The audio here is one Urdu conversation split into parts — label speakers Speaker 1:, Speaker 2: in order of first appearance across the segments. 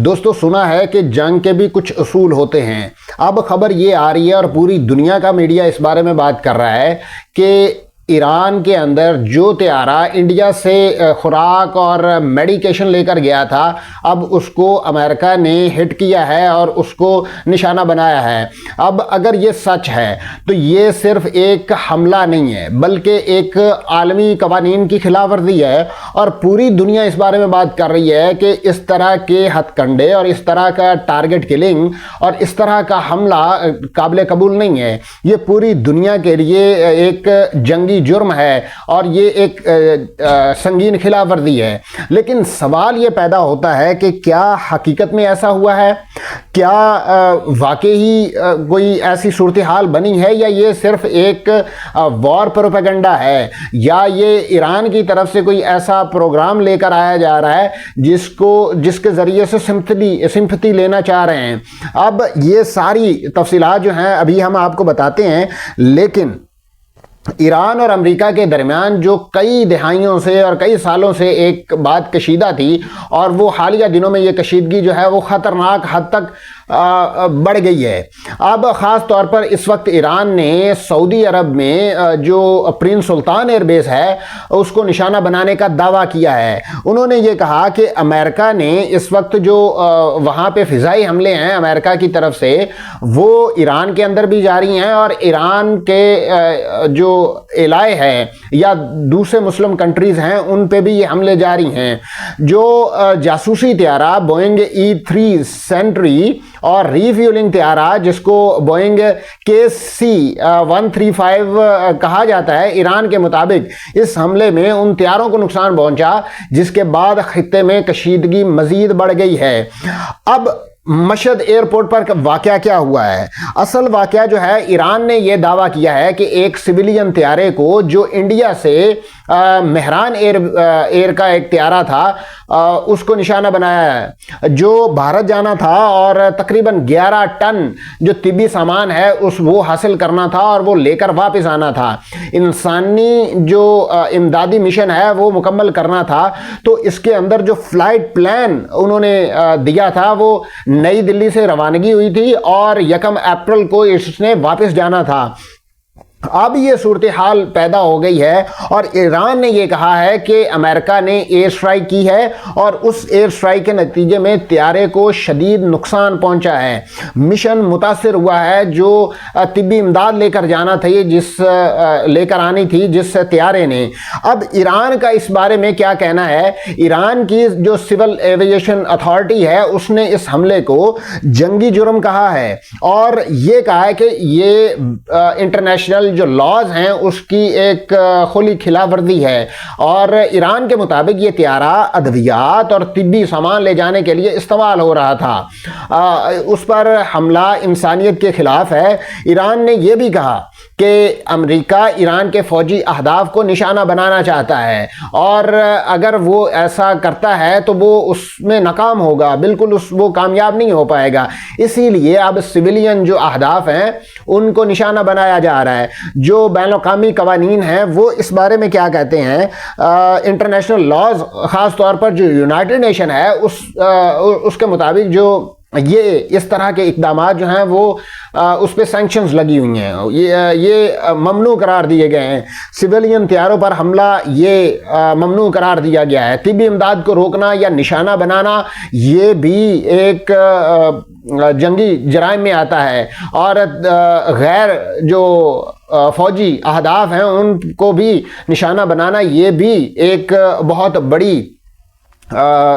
Speaker 1: دوستو سنا ہے کہ جنگ کے بھی کچھ اصول ہوتے ہیں۔ اب خبر یہ آ رہی ہے اور پوری دنیا کا میڈیا اس بارے میں بات کر رہا ہے کہ ایران کے اندر جو طیارہ انڈیا سے خوراک اور میڈیکیشن لے کر گیا تھا، اب اس کو امریکہ نے ہٹ کیا ہے اور اس کو نشانہ بنایا ہے۔ اب اگر یہ سچ ہے تو یہ صرف ایک حملہ نہیں ہے بلکہ ایک عالمی قوانین کی خلاف ورزی ہے، اور پوری دنیا اس بارے میں بات کر رہی ہے کہ اس طرح کے ہتھ کنڈے اور اس طرح کا ٹارگٹ کلنگ اور اس طرح کا حملہ قابل قبول نہیں ہے۔ یہ پوری دنیا کے لیے ایک جنگی جرم ہے اور یہ ایک سنگین خلاف ورزی ہے۔ لیکن سوال یہ پیدا ہوتا ہے کہ کیا حقیقت میں ایسا ہوا ہے؟ کیا واقعی کوئی ایسی صورتحال بنی ہے، یا یہ صرف ایک وار پروپیگنڈا ہے، یا یہ ایران کی طرف سے کوئی ایسا پروگرام لے کر آیا جا رہا ہے جس کے ذریعے سے سمپتھی لینا چاہ رہے ہیں؟ اب یہ ساری تفصیلات جو ہیں ابھی ہم آپ کو بتاتے ہیں، لیکن ایران اور امریکہ کے درمیان جو کئی دہائیوں سے اور کئی سالوں سے ایک بات کشیدہ تھی، اور وہ حالیہ دنوں میں یہ کشیدگی جو ہے وہ خطرناک حد تک بڑھ گئی ہے۔ اب خاص طور پر اس وقت ایران نے سعودی عرب میں جو پرنس سلطان ایئر بیس ہے اس کو نشانہ بنانے کا دعویٰ کیا ہے۔ انہوں نے یہ کہا کہ امریکہ نے اس وقت جو وہاں پہ فضائی حملے ہیں امریکہ کی طرف سے، وہ ایران کے اندر بھی جاری ہیں، اور ایران کے جو علاقے ہیں یا دوسرے مسلم کنٹریز ہیں ان پہ بھی یہ حملے جاری ہیں۔ جو جاسوسی طیارہ بوئنگ E-3 سینٹری اور ری فیولنگ طیارہ جس کو بوئنگ KC-135 کہا جاتا ہے، ایران کے مطابق اس حملے میں ان طیاروں کو نقصان پہنچا، جس کے بعد خطے میں کشیدگی مزید بڑھ گئی ہے۔ اب مشہد ایئرپورٹ پر واقعہ کیا ہوا ہے؟ اصل واقعہ جو ہے، ایران نے یہ دعویٰ کیا ہے کہ ایک سویلین طیارے کو جو انڈیا سے مہران ایئر کا ایک طیارہ تھا اس کو نشانہ بنایا ہے، جو بھارت جانا تھا، اور تقریباً 11 ٹن جو طبی سامان ہے وہ حاصل کرنا تھا اور وہ لے کر واپس آنا تھا۔ انسانی جو امدادی مشن ہے وہ مکمل کرنا تھا، تو اس کے اندر جو فلائٹ پلان انہوں نے دیا تھا وہ نئی دلی سے روانگی ہوئی تھی، اور 1 اپریل کو اس نے واپس جانا تھا۔ اب یہ صورتحال پیدا ہو گئی ہے، اور ایران نے یہ کہا ہے کہ امریکہ نے ایئر سٹرائک کی ہے، اور اس ایئر سٹرائک کے نتیجے میں طیارے کو شدید نقصان پہنچا ہے، مشن متاثر ہوا ہے۔ جو طبی امداد لے کر جانا تھا، لے کر آنی تھی جس طیارے نے۔ اب ایران کا اس بارے میں کیا کہنا ہے؟ ایران کی جو سول ایوییشن اتھارٹی ہے اس نے اس حملے کو جنگی جرم کہا ہے، اور یہ کہا ہے کہ یہ انٹرنیشنل جو لاز ہیں اس کی ایک کھلی خلاف ورزی ہے، اور ایران کے مطابق یہ طیارہ ادویات اور طبی سامان لے جانے کے لیے استعمال ہو رہا تھا۔ اس پر حملہ انسانیت کے خلاف ہے۔ ایران نے یہ بھی کہا کہ امریکہ ایران کے فوجی اہداف کو نشانہ بنانا چاہتا ہے، اور اگر وہ ایسا کرتا ہے تو وہ اس میں ناکام ہوگا، بالکل وہ کامیاب نہیں ہو پائے گا۔ اسی لیے اب سویلین جو اہداف ہیں ان کو نشانہ بنایا جا رہا ہے۔ جو بین الاقوامی قوانین ہیں وہ اس بارے میں کیا کہتے ہیں؟ انٹرنیشنل لاز، خاص طور پر جو یونائٹڈ نیشن ہے اس کے مطابق جو یہ اس طرح کے اقدامات جو ہیں وہ اس پہ سینکشنز لگی ہوئی ہیں، یہ ممنوع قرار دیے گئے ہیں۔ سویلین طیاروں پر حملہ یہ ممنوع قرار دیا گیا ہے۔ طبی امداد کو روکنا یا نشانہ بنانا یہ بھی ایک جنگی جرائم میں آتا ہے، اور غیر جو فوجی اہداف ہیں ان کو بھی نشانہ بنانا یہ بھی ایک بہت بڑی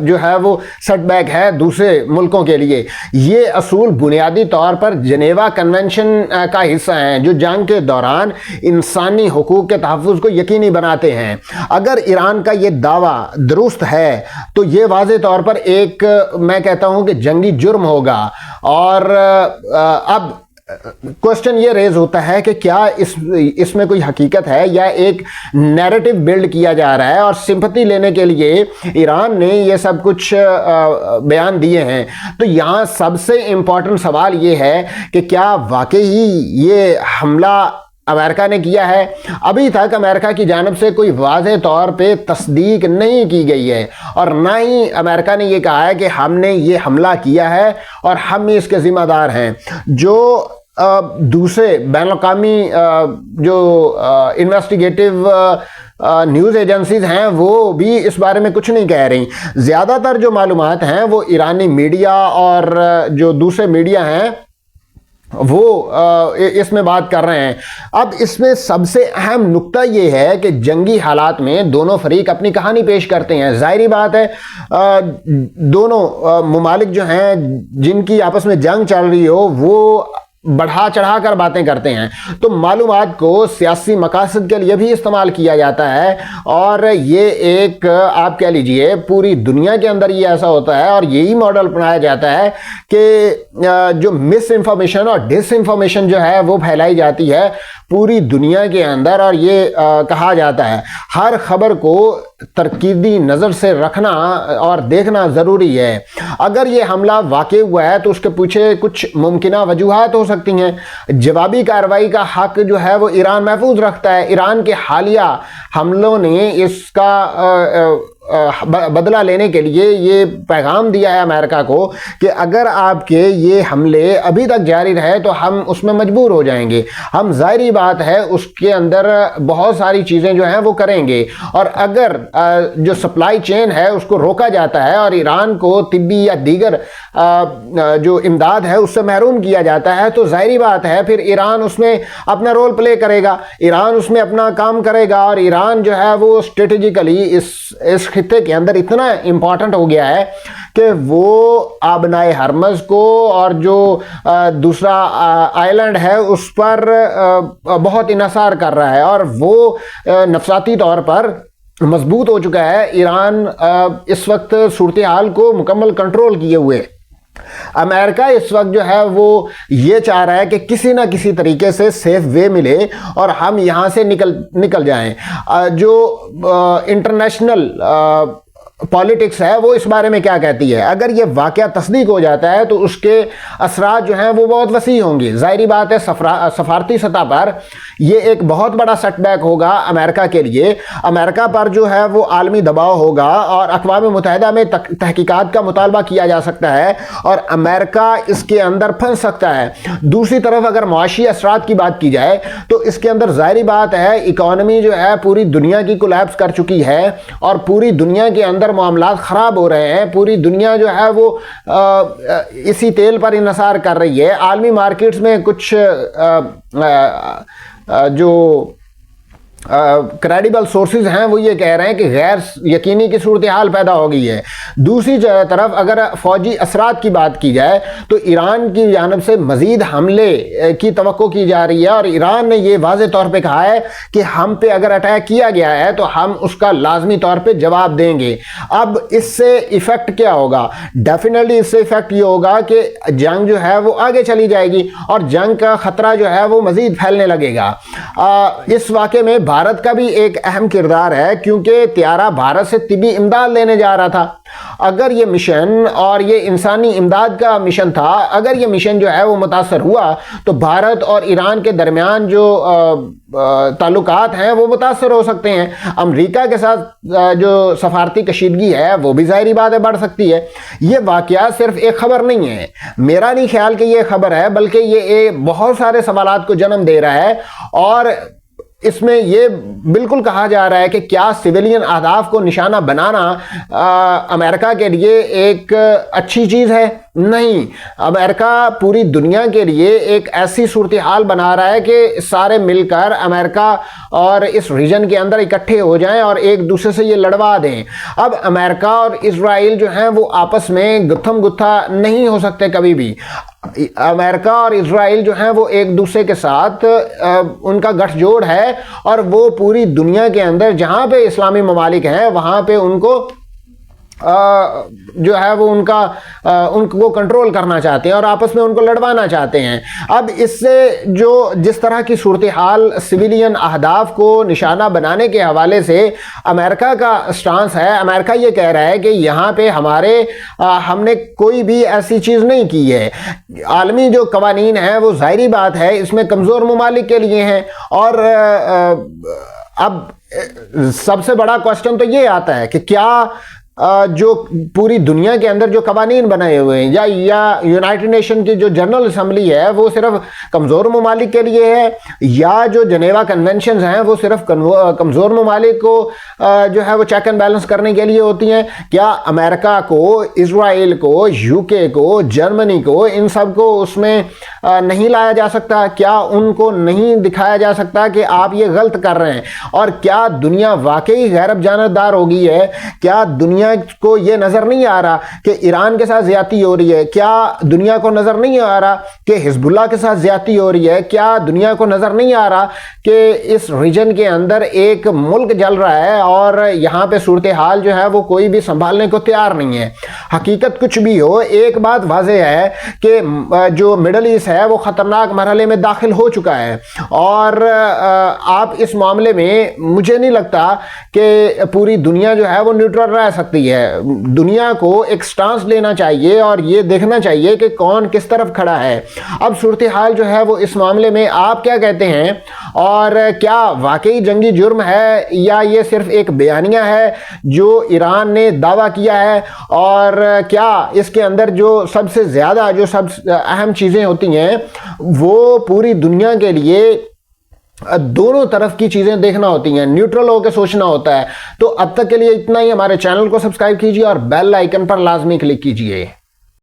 Speaker 1: جو ہے وہ سیٹ بیک ہے دوسرے ملکوں کے لیے۔ یہ اصول بنیادی طور پر جنیوا کنونشن کا حصہ ہیں، جو جنگ کے دوران انسانی حقوق کے تحفظ کو یقینی بناتے ہیں۔ اگر ایران کا یہ دعویٰ درست ہے تو یہ واضح طور پر ایک، میں کہتا ہوں کہ جنگی جرم ہوگا، اور اب کوشچن یہ ریز ہوتا ہے کہ کیا اس میں کوئی حقیقت ہے، یا ایک نیریٹو بلڈ کیا جا رہا ہے، اور سمپتھی لینے کے لیے ایران نے یہ سب کچھ بیان دیے ہیں۔ تو یہاں سب سے امپورٹنٹ سوال یہ ہے کہ کیا واقعی یہ حملہ امریکہ نے کیا ہے، ابھی تک امریکہ کی جانب سے کوئی واضح طور پہ تصدیق نہیں کی گئی ہے، اور نہ ہی امریکہ نے یہ کہا ہے کہ ہم نے یہ حملہ کیا ہے اور ہم ہی اس کے ذمہ دار ہیں۔ جو دوسرے بین الاقوامی جو انویسٹیگیٹو نیوز ایجنسیز ہیں وہ بھی اس بارے میں کچھ نہیں کہہ رہی۔ زیادہ تر جو معلومات ہیں وہ ایرانی میڈیا اور جو دوسرے میڈیا ہیں وہ اس میں بات کر رہے ہیں۔ اب اس میں سب سے اہم نقطہ یہ ہے کہ جنگی حالات میں دونوں فریق اپنی کہانی پیش کرتے ہیں۔ ظاہری بات ہے دونوں ممالک جو ہیں جن کی آپس میں جنگ چل رہی ہو وہ بڑھا چڑھا کر باتیں کرتے ہیں، تو معلومات کو سیاسی مقاصد کے لیے بھی استعمال کیا جاتا ہے، اور یہ ایک آپ کہہ لیجئے پوری دنیا کے اندر یہ ایسا ہوتا ہے، اور یہی ماڈل اپنایا جاتا ہے کہ جو مس انفارمیشن اور ڈس انفارمیشن جو ہے وہ پھیلائی جاتی ہے پوری دنیا کے اندر، اور یہ کہا جاتا ہے ہر خبر کو تنقیدی نظر سے رکھنا اور دیکھنا ضروری ہے۔ اگر یہ حملہ واقع ہوا ہے تو اس کے پیچھے کچھ ممکنہ وجوہات ہو سکتی ہیں۔ جوابی کارروائی کا حق جو ہے وہ ایران محفوظ رکھتا ہے۔ ایران کے حالیہ حملوں نے اس کا بدلہ لینے کے لیے یہ پیغام دیا ہے امریکہ کو کہ اگر آپ کے یہ حملے ابھی تک جاری رہے تو ہم اس میں مجبور ہو جائیں گے، ہم ظاہری بات ہے اس کے اندر بہت ساری چیزیں جو ہیں وہ کریں گے، اور اگر جو سپلائی چین ہے اس کو روکا جاتا ہے اور ایران کو طبی یا دیگر جو امداد ہے اس سے محروم کیا جاتا ہے تو ظاہری بات ہے پھر ایران اس میں اپنا رول پلے کرے گا، ایران اس میں اپنا کام کرے گا، اور ایران جو ہے وہ اسٹریٹجیکلی اس خطے کے اندر اتنا امپورٹنٹ ہو گیا ہے کہ وہ آبنائے ہرمز کو اور جو دوسرا آئلینڈ ہے اس پر بہت انحصار کر رہا ہے، اور وہ نفسیاتی طور پر مضبوط ہو چکا ہے۔ ایران اس وقت صورتحال کو مکمل کنٹرول کیے ہوئے، امریکہ اس وقت جو ہے وہ یہ چاہ رہا ہے کہ کسی نہ کسی طریقے سے سیف وے ملے اور ہم یہاں سے نکل جائیں۔ جو انٹرنیشنل پالیٹکس ہے وہ اس بارے میں کیا کہتی ہے؟ اگر یہ واقعہ تصدیق ہو جاتا ہے تو اس کے اثرات جو ہیں وہ بہت وسیع ہوں گے۔ ظاہری بات ہے سفارتی سطح پر یہ ایک بہت بڑا سیٹ بیک ہوگا امریکہ کے لیے۔ امریکہ پر جو ہے وہ عالمی دباؤ ہوگا اور اقوام متحدہ میں تحقیقات کا مطالبہ کیا جا سکتا ہے اور امریکہ اس کے اندر پھنس سکتا ہے۔ دوسری طرف اگر معاشی اثرات کی بات کی جائے تو اس کے اندر ظاہری بات ہے اکانومی جو ہے پوری دنیا کی کولیپس کر چکی ہے اور پوری دنیا کے اندر معاملات خراب ہو رہے ہیں۔ پوری دنیا جو ہے وہ اسی تیل پر انحصار کر رہی ہے۔ عالمی مارکیٹس میں کچھ جو کریڈیبل سورسز ہیں وہ یہ کہہ رہے ہیں کہ غیر یقینی کی صورتحال پیدا ہو گئی ہے۔ دوسری طرف اگر فوجی اثرات کی بات کی جائے تو ایران کی جانب سے مزید حملے کی توقع کی جا رہی ہے اور ایران نے یہ واضح طور پہ کہا ہے کہ ہم پہ اگر اٹیک کیا گیا ہے تو ہم اس کا لازمی طور پہ جواب دیں گے۔ اب اس سے ایفیکٹ کیا ہوگا؟ ڈیفینیٹلی اس سے ایفیکٹ یہ ہوگا کہ جنگ جو ہے وہ آگے چلی جائے گی اور جنگ کا خطرہ جو ہے وہ مزید پھیلنے لگے گا۔ اس واقعے میں بھارت کا بھی ایک اہم کردار ہے کیونکہ طیارہ بھارت سے طبی امداد لینے جا رہا تھا۔ اگر یہ مشن اور یہ انسانی امداد کا مشن تھا، اگر یہ مشن جو ہے وہ متاثر ہوا تو بھارت اور ایران کے درمیان جو تعلقات ہیں وہ متاثر ہو سکتے ہیں۔ امریکہ کے ساتھ جو سفارتی کشیدگی ہے وہ بھی ظاہری بات ہے بڑھ سکتی ہے۔ یہ واقعہ صرف ایک خبر نہیں ہے، میرا نہیں خیال کہ یہ خبر ہے، بلکہ یہ بہت سارے سوالات کو جنم دے رہا ہے اور اس میں یہ بالکل کہا جا رہا ہے کہ کیا سویلین اہداف کو نشانہ بنانا امریکہ کے لیے ایک اچھی چیز ہے؟ نہیں، امریکہ پوری دنیا کے لیے ایک ایسی صورتحال بنا رہا ہے کہ سارے مل کر امریکہ اور اس ریجن کے اندر اکٹھے ہو جائیں اور ایک دوسرے سے یہ لڑوا دیں۔ اب امریکہ اور اسرائیل جو ہیں وہ آپس میں گتھم گتھا نہیں ہو سکتے کبھی بھی۔ امریکہ اور اسرائیل جو ہیں وہ ایک دوسرے کے ساتھ ان کا گٹھ جوڑ ہے اور وہ پوری دنیا کے اندر جہاں پہ اسلامی ممالک ہیں وہاں پہ ان کو جو ہے وہ ان کو کنٹرول کرنا چاہتے ہیں اور آپس میں ان کو لڑوانا چاہتے ہیں۔ اب اس سے جس طرح کی صورتحال سویلین اہداف کو نشانہ بنانے کے حوالے سے امریکہ کا سٹانس ہے، امریکہ یہ کہہ رہا ہے کہ یہاں پہ ہم نے کوئی بھی ایسی چیز نہیں کی ہے۔ عالمی جو قوانین ہیں وہ ظاہری بات ہے اس میں کمزور ممالک کے لیے ہیں، اور اب سب سے بڑا کوسچن تو یہ آتا ہے کہ کیا جو پوری دنیا کے اندر جو قوانین بنائے ہوئے ہیں یا یونائٹڈ نیشن کی جو جنرل اسمبلی ہے وہ صرف کمزور ممالک کے لیے ہے، یا جو جنیوا کنونشنز ہیں وہ صرف کمزور ممالک کو جو ہے وہ چیک اینڈ بیلنس کرنے کے لیے ہوتی ہیں؟ کیا امریکہ کو، اسرائیل کو، یو کے کو، جرمنی کو، ان سب کو اس میں نہیں لایا جا سکتا؟ کیا ان کو نہیں دکھایا جا سکتا کہ آپ یہ غلط کر رہے ہیں؟ اور کیا دنیا واقعی غیرت جانبدار ہو گئی ہے؟ کیا دنیا کو یہ نظر نہیں آ رہا کہ ایران کے ساتھ زیادتی ہو رہی ہے؟ کیا دنیا کو نظر نہیں آ رہا کہ حزب اللہ کے ساتھ زیادتی ہو رہی ہے؟ کیا دنیا کو نظر نہیں آ رہا کہ اس ریجن کے اندر ایک ملک جل رہا ہے اور یہاں پہ صورتحال جو ہے وہ کوئی بھی سنبھالنے کو تیار نہیں ہے؟ حقیقت کچھ بھی ہو، ایک بات واضح ہے کہ جو مڈل ایسٹ ہے وہ خطرناک مرحلے میں داخل ہو چکا ہے، اور آپ اس معاملے میں مجھے نہیں لگتا کہ پوری دنیا جو ہے وہ نیوٹرل رہ سکتی ہے۔ دنیا کو ایک سٹانس لینا چاہیے اور یہ دیکھنا چاہیے کہ کون کس طرف کھڑا ہے۔ اب صورتحال جو ہے وہ اس معاملے میں آپ کیا کہتے ہیں؟ اور کیا واقعی جنگی جرم ہے یا یہ صرف ایک بیانیہ ہے جو ایران نے دعویٰ کیا ہے؟ اور کیا اس کے اندر جو سب سے زیادہ جو سب اہم چیزیں ہوتی ہیں وہ پوری دنیا کے لیے دونوں طرف کی چیزیں دیکھنا ہوتی ہیں، نیوٹرل ہو کے سوچنا ہوتا ہے؟ تو اب تک کے لیے اتنا ہی۔ ہمارے چینل کو سبسکرائب کیجیے اور بیل آئیکن پر لازمی کلک کیجیے۔